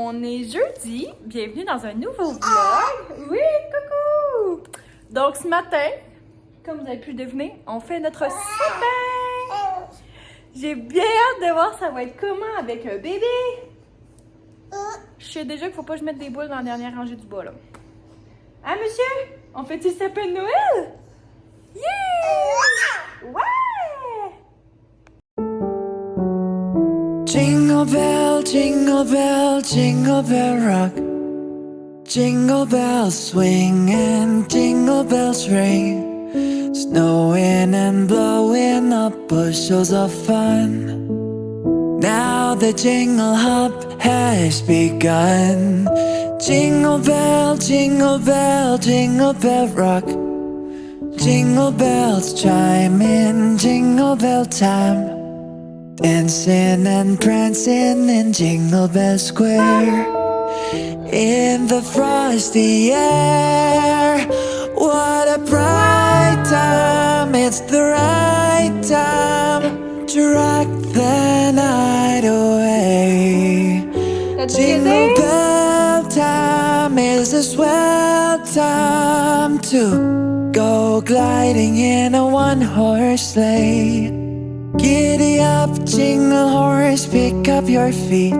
On est jeudi, bienvenue dans un nouveau vlog. Oui, coucou! Donc ce matin, comme vous avez pu le deviner, on fait notre sapin! J'ai bien hâte de voir ça va être comment avec un bébé! Je sais déjà qu'il faut pas que je mette des boules dans la dernière rangée du bas là. Ah monsieur, on fait-tu le sapin de Noël? Yeah! Ouais! Jingle bell, jingle bell, jingle bell rock. Jingle bells swing and jingle bells ring. Snowing and blowing up bushels of fun. Now the jingle hop has begun. Jingle bell, jingle bell, jingle bell rock. Jingle bells chime in jingle bell time. Dancing and prancing in Jingle Bell Square. In the frosty air. What a bright time. It's the right time to rock the night away. Jingle bell time is a swell time to go gliding in a one-horse sleigh. Giddy up, jingle horse, pick up your feet.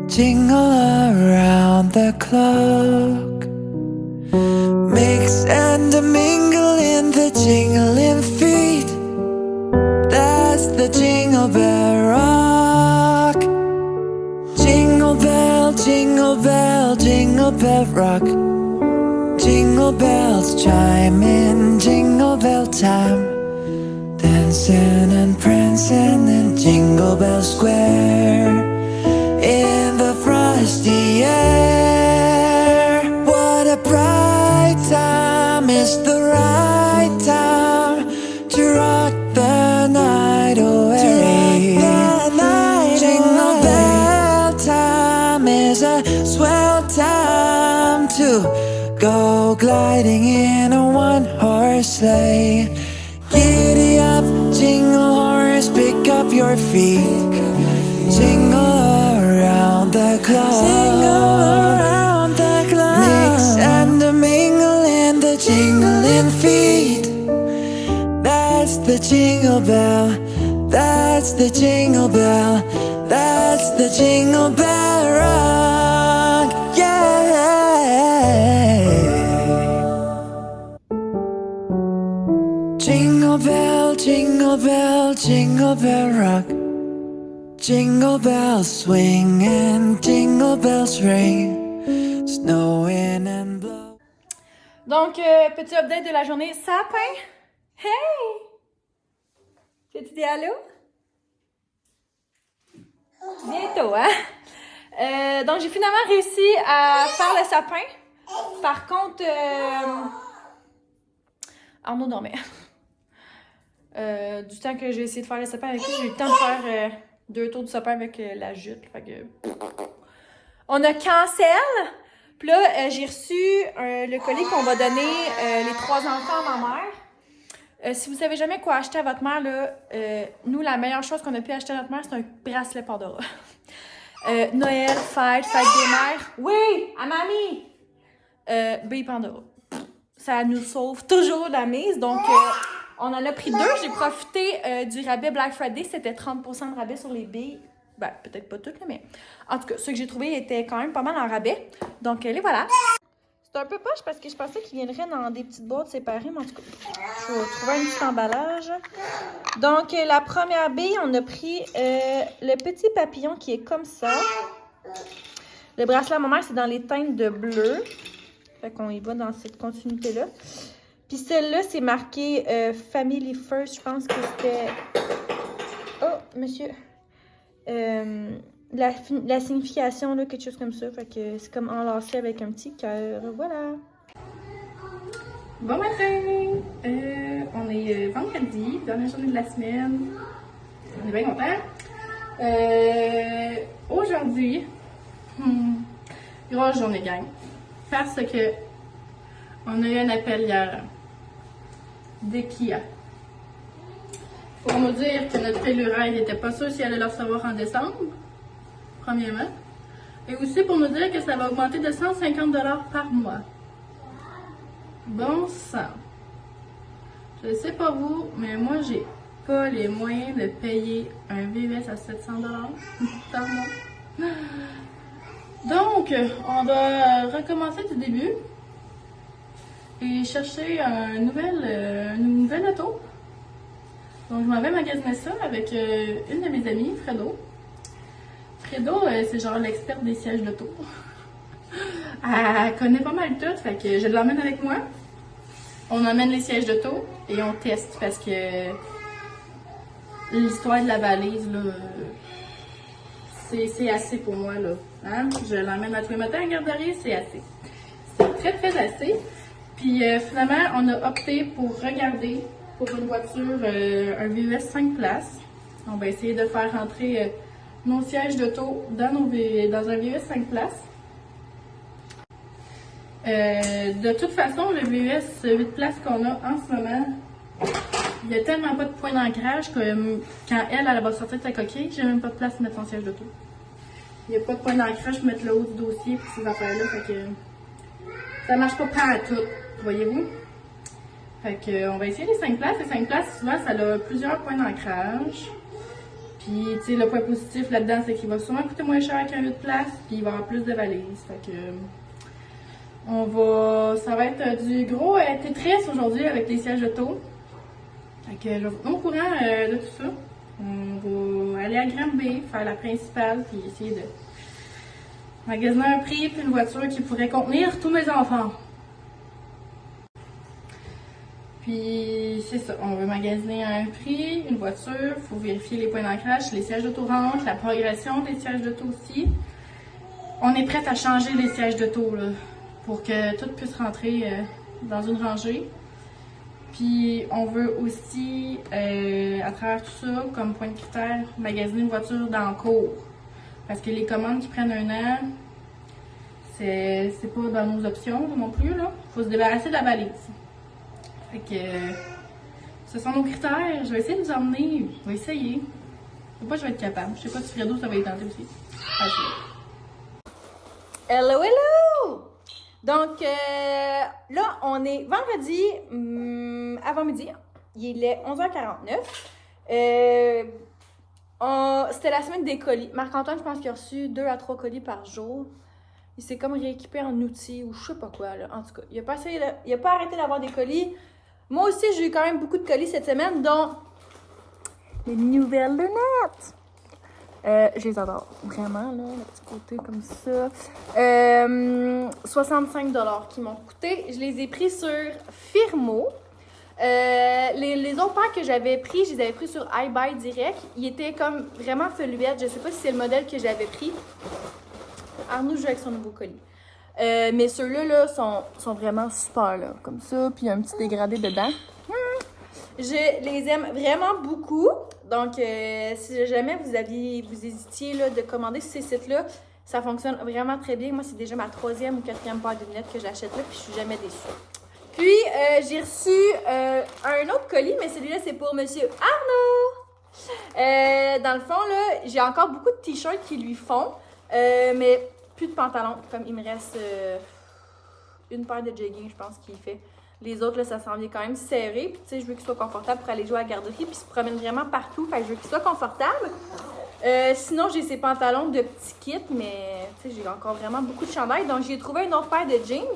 Jingle around the clock. Mix and mingle in the jingling feet. That's the Jingle Bell Rock. Jingle bell, jingle bell, jingle bell rock. Jingle bells chime in jingle bell time. Dancing and prancing in Jingle Bell Square. In the frosty air. What a bright time. It's the right time to rock the night away. Jingle bell time is a swell time to go gliding in a one-horse sleigh. Giddy up, jingle horse, pick up your feet. Jingle around the clock. Jingle around the clock. Mix and mingle in the jingling feet. That's the jingle bell. That's the jingle bell. That's the Jingle Bell Rock. Yeah. Jingle bell, jingle bell, jingle bell rock. Jingle bells swing and jingle bells ring. Snowing and blow. Donc, petit update de la journée. Sapin! Hey! Fais-tu des allô? Bientôt, hein? Donc, j'ai finalement réussi à faire le sapin. Par contre, Arnaud dormait. Du temps que j'ai essayé de faire le sapin avec lui, j'ai eu le temps de faire 2 tours du sapin avec la jute. Fait que... On a cancel. Puis là, j'ai reçu le colis qu'on va donner les 3 enfants à ma mère. Si vous savez jamais quoi acheter à votre mère, là, nous, la meilleure chose qu'on a pu acheter à notre mère, c'est un bracelet Pandora. Noël, fête des mères. Oui, à mamie! B Pandora. Ça nous sauve toujours la mise. Donc, on en a pris 2. J'ai profité du rabais Black Friday. C'était 30% de rabais sur les billes. Ben, peut-être pas toutes, là, mais en tout cas, ceux que j'ai trouvés étaient quand même pas mal en rabais. Donc, les voilà. C'est un peu poche parce que je pensais qu'ils viendraient dans des petites boîtes séparées, mais en tout cas, je vais trouver un petit emballage. Donc, la première bille, on a pris le petit papillon qui est comme ça. Le bracelet à ma mère, c'est dans les teintes de bleu. Fait qu'on y va dans cette continuité-là. Puis celle-là, c'est marqué Family First. Je pense que c'était... Oh, monsieur! La signification, là, quelque chose comme ça. Fait que c'est comme enlacé avec un petit cœur. Voilà! Bon matin! On est vendredi, dernière journée de la semaine. On est bien contents. Aujourd'hui, grosse journée, gang. Parce que on a eu un appel hier de Kia pour nous dire que notre telluraire n'était pas sûr si elle allait le recevoir en décembre, premièrement. Et aussi pour nous dire que ça va augmenter de 150 $ par mois. Bon sang. Je sais pas vous, mais moi j'ai pas les moyens de payer un VUS à 700 $ par mois. Donc, on va recommencer du début et chercher une nouvelle auto. Donc, je m'en vais magasiner ça avec une de mes amies, Fredo. Fredo, c'est genre l'experte des sièges d'auto. Elle connaît pas mal tout, fait que je l'emmène avec moi. On emmène les sièges d'auto et on teste parce que l'histoire de la valise, là, c'est assez pour moi, là. Hein? Je l'emmène à tous les matins à la garderie, c'est assez. C'est très, très assez. Puis finalement, on a opté pour regarder pour une voiture, un VUS 5 places. On va essayer de faire rentrer nos sièges d'auto dans un VUS 5 places. De toute façon, le VUS 8 places qu'on a en ce moment, il n'y a tellement pas de point d'ancrage que quand elle va sortir de sa coquille, j'ai même pas de place pour mettre son siège d'auto. Il n'y a pas de point d'ancrage pour mettre le haut du dossier et ces affaires-là, fait que ça marche pas à tout, voyez-vous? Fait que on va essayer les 5 places. Les 5 places, souvent, ça a plusieurs points d'ancrage. Puis, tu sais, le point positif là-dedans, c'est qu'il va souvent coûter moins cher qu'un 8 places, puis il va y avoir plus de valises. Fait que ça va être du gros Tetris aujourd'hui avec les sièges auto. Fait que je vais vous tenir au courant de tout ça. On va aller à Granby, faire la principale, puis essayer de magasiner un prix puis une voiture qui pourrait contenir tous mes enfants. Puis c'est ça, on veut magasiner un prix, une voiture, il faut vérifier les points d'ancrage, les sièges d'auto rentrent, la progression des sièges d'auto aussi. On est prête à changer les sièges d'auto là, pour que tout puisse rentrer dans une rangée. Puis on veut aussi, à travers tout ça, comme point de critère, magasiner une voiture dans le cours. Parce que les commandes qui prennent un an, c'est pas dans nos options non plus. Il faut se débarrasser de la valise. Fait que ce sont nos critères. Je vais essayer de vous emmener. Je vais essayer. Je sais pas si je vais être capable. Je sais pas si Fredo, ça va y tenter aussi. Hello, hello! Donc, là, on est vendredi avant midi. Il est 11h49. C'était la semaine des colis. Marc-Antoine, je pense qu'il a reçu 2 à 3 colis par jour. Il s'est comme rééquipé en outils ou je sais pas quoi, là. En tout cas, il a pas arrêté d'avoir des colis. Moi aussi, j'ai eu quand même beaucoup de colis cette semaine, dont les nouvelles lunettes. Je les adore, vraiment, là, le petit côté comme ça. 65 $ qui m'ont coûté. Je les ai pris sur Firmo. Les autres paires que j'avais pris, je les avais pris sur iBuy direct. Ils étaient comme vraiment fluides. Je sais pas si c'est le modèle que j'avais pris. Arnaud joue avec son nouveau colis. Mais ceux-là là, sont vraiment super, là, comme ça. Puis il y a un petit dégradé dedans. Je les aime vraiment beaucoup. Donc, si jamais vous hésitiez là, de commander sur ces sites-là, ça fonctionne vraiment très bien. Moi, c'est déjà ma 3e ou 4e paire de lunettes que j'achète là, puis je suis jamais déçue. Puis, j'ai reçu un autre colis, mais celui-là, c'est pour Monsieur Arnaud. Dans le fond, là, j'ai encore beaucoup de t-shirts qui lui font, mais plus de pantalons. Comme il me reste une paire de jogging, je pense qu'il fait. Les autres, là, ça s'en vient quand même serré. Puis, tu sais, je veux qu'il soit confortable pour aller jouer à la garderie. Puis, il se promène vraiment partout. Fait que je veux qu'il soit confortable. Sinon, j'ai ces pantalons de petit kit. Mais, tu sais, j'ai encore vraiment beaucoup de chandails. Donc, j'ai trouvé une autre paire de jeans.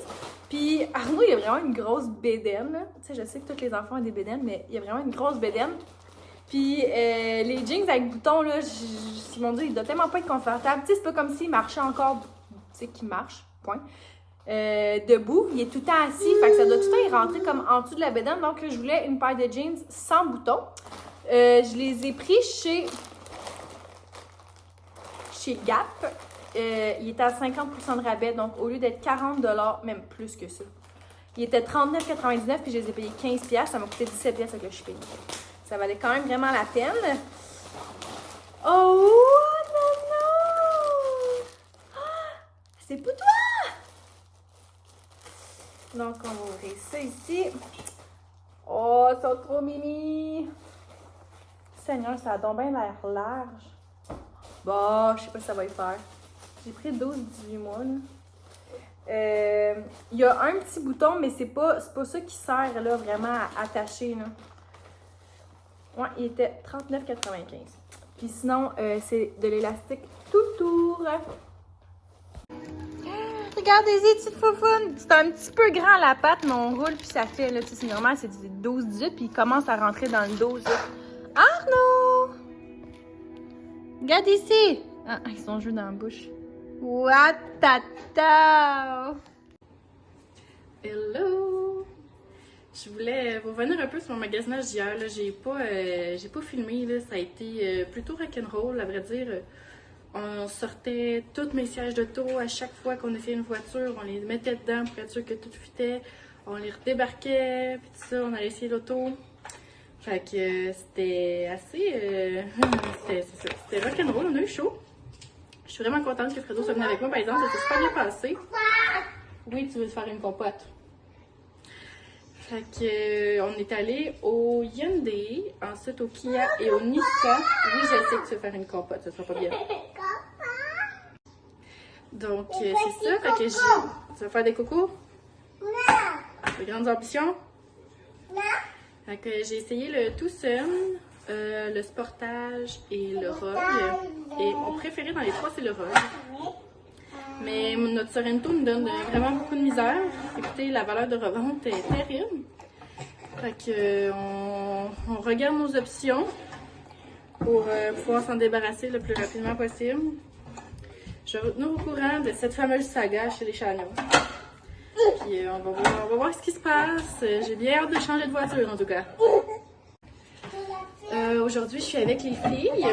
Puis, Arnaud, il a vraiment une grosse bédaine. Tu sais, je sais que tous les enfants ont des bédaines. Mais il y a vraiment une grosse bédaine. Puis, les jeans avec boutons, là, mon Dieu, il doit tellement pas être confortable. Tu sais, c'est pas comme s'il marchait encore. Tu sais, qu'il marche. Point. Debout, il est tout le temps assis, fait que ça doit tout le temps y rentrer comme en dessous de la bédaine. Donc je voulais une paire de jeans sans boutons. Je les ai pris chez Gap. Il était à 50% de rabais, donc au lieu d'être 40 $, même plus que ça. Il était 39,99 puis je les ai payés 15$, ça m'a coûté 17$ avec le shipping. Ça valait quand même vraiment la peine. Oh non! C'est pour toi! Donc, on va ouvrir ça ici. Oh, ils sont trop mimi! Seigneur, ça a donc bien l'air large. Bon, je sais pas si ça va y faire. J'ai pris 12-18 mois, là. Il y a un petit bouton, mais c'est pas ça qui sert, là, vraiment à attacher, là. Ouais, il était 39,95. Puis sinon, c'est de l'élastique tout tour. Regardez-y, petite foufoune! C'est un petit peu grand la patte, mais on roule puis ça fait, là, tu sais, c'est normal, c'est 12-18, puis il commence à rentrer dans le dos, là. Arnaud! Regarde ici! Ah, ils sont joués dans la bouche. Ouatata! Hello! Je voulais vous revenir un peu sur mon magasinage d'hier. J'ai pas filmé, là. Ça a été plutôt rock'n'roll, à vrai dire. On sortait tous mes sièges d'auto à chaque fois qu'on essayait une voiture. On les mettait dedans pour être sûr que tout fitait. On les redébarquait, puis tout ça, on allait essayer l'auto. Fait que c'était assez... c'était rock'n'roll, on a eu chaud. Je suis vraiment contente que Fredo soit venu avec moi, par exemple, ça s'est super bien passé. Oui, tu veux te faire une compote. Fait que on est allé au Hyundai, ensuite au Kia et au Nissan. Oui, je sais que tu veux faire une compote, ça sera pas bien. Donc, c'est ça, fait que tu vas faire des cocos? De grandes ambitions? Fait que j'ai essayé le Tucson, le Sportage et le Rogue. Et mon préféré dans les trois, c'est le Rogue. Mais notre Sorento nous donne vraiment beaucoup de misère. Écoutez, la valeur de revente est terrible. Fait que on regarde nos options pour pouvoir s'en débarrasser le plus rapidement possible. Je vais vous tenir au courant de cette fameuse saga chez les Chagnon. Puis on va voir ce qui se passe. J'ai bien hâte de changer de voiture en tout cas. Aujourd'hui, je suis avec les filles.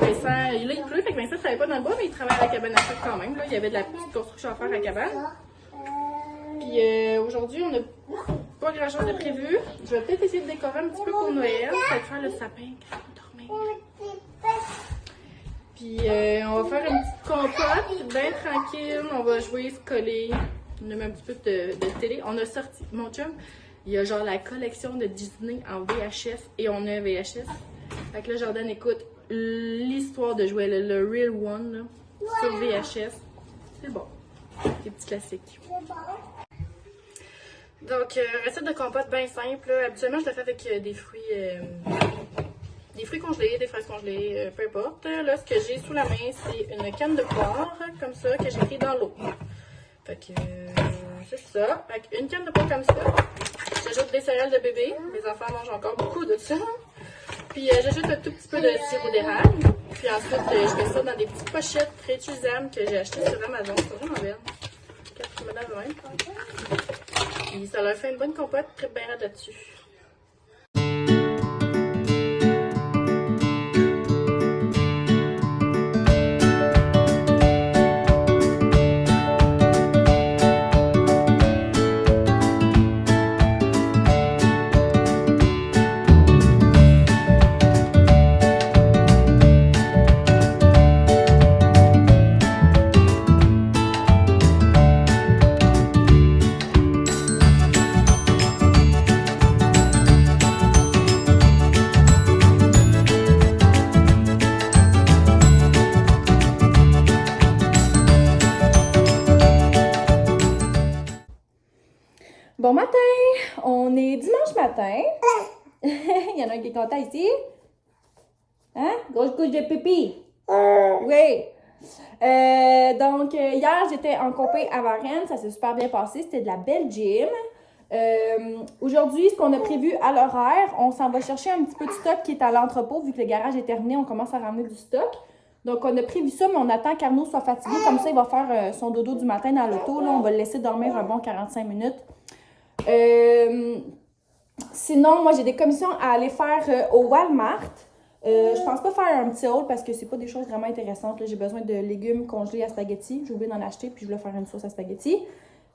Vincent, là, il pleut, fait que Vincent ne travaille pas dans le bois, mais il travaille à la cabane à sucre quand même. Là. Il y avait de la petite construction à faire à la cabane. Puis aujourd'hui, on n'a pas grand chose de prévu. Je vais peut-être essayer de décorer un petit peu pour Noël. Peut-être faire le sapin quand on va dormir. Puis on va faire une petite compote, bien tranquille. On va jouer, se coller. On a mis un petit peu de télé. On a sorti, mon chum, il y a genre la collection de Disney en VHS et on a un VHS. Fait que là, Jordan écoute l'histoire de jouer le Real One là, sur VHS. C'est bon. Des petits classiques. Donc, recette de compote bien simple. Là. Habituellement, je la fais avec des fruits congelés, des fraises congelées, peu importe. Là, ce que j'ai sous la main, c'est une canne de poire, comme ça, que j'ai pris dans l'eau. Fait que c'est ça. Fait une canne de poire comme ça. J'ajoute des céréales de bébé. Mes enfants mangent encore beaucoup de ça. Puis j'ajoute un tout petit peu de sirop d'érable. Puis ensuite, je mets ça dans des petites pochettes réutilisables que j'ai achetées sur Amazon. C'est vraiment belle. 4 madame même. Puis ça leur fait une bonne compote, très bien là-dessus. Bon matin! On est dimanche matin. Il y en a un qui est content ici. Hein? Grosse couche de pipi. Oui. Donc, hier, j'étais en compé à Varennes. Ça s'est super bien passé. C'était de la belle gym. Aujourd'hui, ce qu'on a prévu à l'horaire, on s'en va chercher un petit peu de stock qui est à l'entrepôt. Vu que le garage est terminé, on commence à ramener du stock. Donc, on a prévu ça, mais on attend qu'Arnaud soit fatigué. Comme ça, il va faire son dodo du matin dans l'auto. Là, on va le laisser dormir un bon 45 minutes. Sinon, moi, j'ai des commissions à aller faire au Walmart. Je pense pas faire un petit haul parce que c'est pas des choses vraiment intéressantes. Là, j'ai besoin de légumes congelés à spaghetti. J'ai oublié d'en acheter, puis je voulais faire une sauce à spaghetti.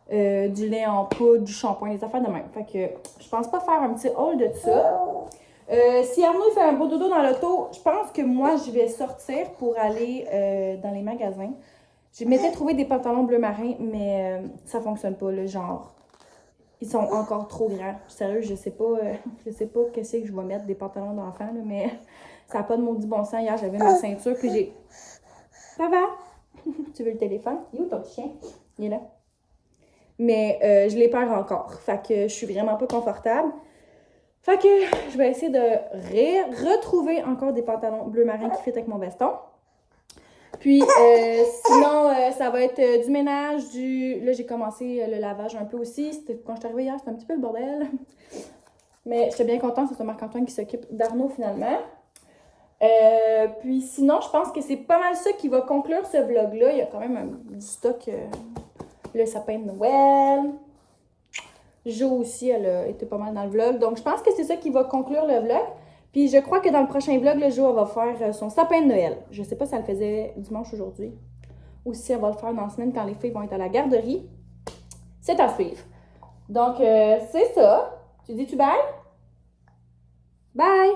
Du lait en poudre, du shampoing, des affaires de même. Fait que je pense pas faire un petit haul de ça. Si Arnaud fait un beau dodo dans l'auto, je pense que moi, je vais sortir pour aller dans les magasins. Je m'étais trouvé des pantalons bleu marin, mais ça fonctionne pas, le genre. Ils sont encore trop grands. Sérieux, je sais pas qu'est-ce que je vais mettre des pantalons d'enfant, mais ça n'a pas de maudit bon sens. Hier, j'avais ma ceinture, puis j'ai... Ça va? Tu veux le téléphone? Il est où ton chien? Il est là. Mais je les perds encore. Fait que je suis vraiment pas confortable. Fait que je vais essayer de retrouver encore des pantalons bleu marin qui fit avec mon veston. Puis sinon, ça va être du ménage, Là, j'ai commencé le lavage un peu aussi. Quand je suis arrivée hier, c'était un petit peu le bordel. Mais j'étais bien contente, c'est Marc-Antoine qui s'occupe d'Arnaud finalement. Puis sinon, je pense que c'est pas mal ça qui va conclure ce vlog-là. Il y a quand même du stock, le sapin de Noël. Jo aussi, elle a été pas mal dans le vlog. Donc, je pense que c'est ça qui va conclure le vlog. Puis, je crois que dans le prochain vlog, le Jo, elle va faire son sapin de Noël. Je sais pas si elle le faisait dimanche aujourd'hui. Ou si elle va le faire dans la semaine quand les filles vont être à la garderie. C'est à suivre. Donc, c'est ça. Tu dis-tu bye? Bye!